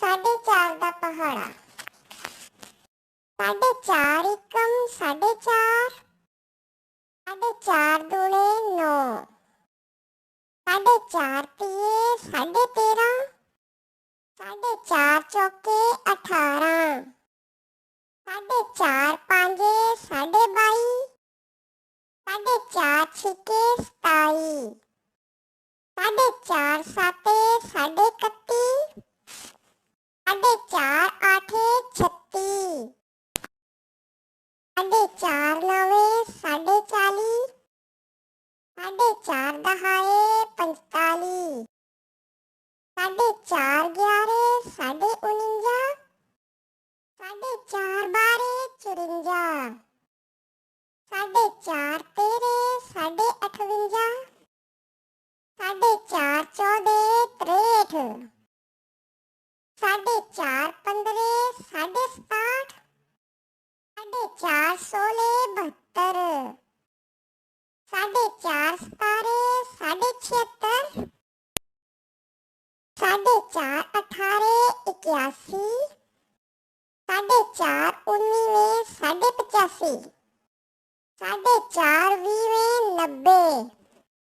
साढ़े चार दा पहाड़ा। साढ़े चार एकम साढ़े चार। साढ़े चार दूने 9। साढ़े चार तिये साढ़े 13। साढ़े चार चौके 18। साढ़े चार पांजे साढ़े 22। साढ़े चार छिके 27। साढ़े चार साते साढ़े 31। साढ़े चार आठे 36। साढ़े चार नवे साढ़े 40। साढ़े चार दहाए 45। साढ़े चार 11 साढ़े 49। साढ़े चार 12 54। साढ़े चार 13 साढ़े 58। साढ़े चार 14 63। साढ़े चार 15 साढ़े 67। साढ़े चार 16 72। साढ़े चार 17 साढ़े 76। साढ़े चार 18 81। साढ़े चार 19 साढ़े 85। साढ़े चार 20 90।